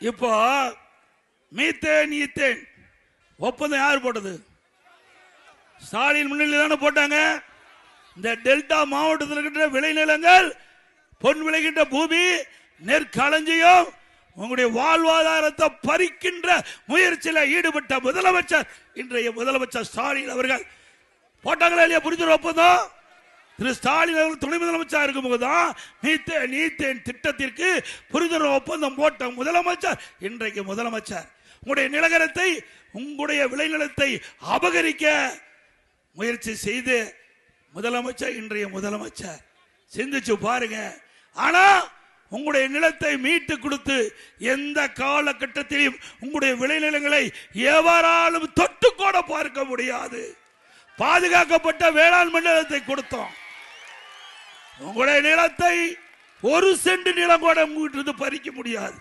இப்போ methane ethane ஒப்பந்தம் யார் போட்டது? ஸ்டாலின் முன்னிலையில் தானே போட்டாங்க. இந்த டெல்டா மாவட்டத்தில் இருக்கின்ற விளைநிலங்கள், பொன் விளைகின்ற பூமி, நெற்களஞ்சியம், உங்களுடைய வாழ்வாதாரத்தை பறிக்கின்ற முயற்சியில் ஈடுபட்ட முதலமைச்சர், இன்றைய முதலமைச்சர் ஸ்டாலின் அவர்கள் போட்டாங்களா இல்லையா புரிந்துணர்வு ஒப்பந்தம்? திரு ஸ்டாலின் அவர்கள் துணை முதலமைச்சர் இருக்கும்போது தான் மீத்தேன் ஈத்தேன் திட்டத்திற்கு புரிந்துணர்வு ஒப்பந்தம் போட்ட முதலமைச்சர் இன்றைக்கு முதலமைச்சர். உங்களுடைய நிலகரத்தை, உங்களுடைய விளைநிலத்தை அபகரிக்க முயற்சி செய்து முதலமைச்சர் இன்றைய முதலமைச்சர். சிந்திச்சு பாருங்க. ஆனா உங்களுடைய நிலத்தை மீட்டு கொடுத்து எந்த காலகட்டத்திலும் உங்களுடைய விளைநிலங்களை எவராலும் தொட்டு கூட பார்க்க முடியாது. பாதுகாக்கப்பட்ட வேளாண் மண்டலத்தை கொடுத்தோம். உங்களுடைய நிலத்தை ஒரு சென்ட் நிலம் கூட உங்ககிட்ட பறிக்க முடியாது.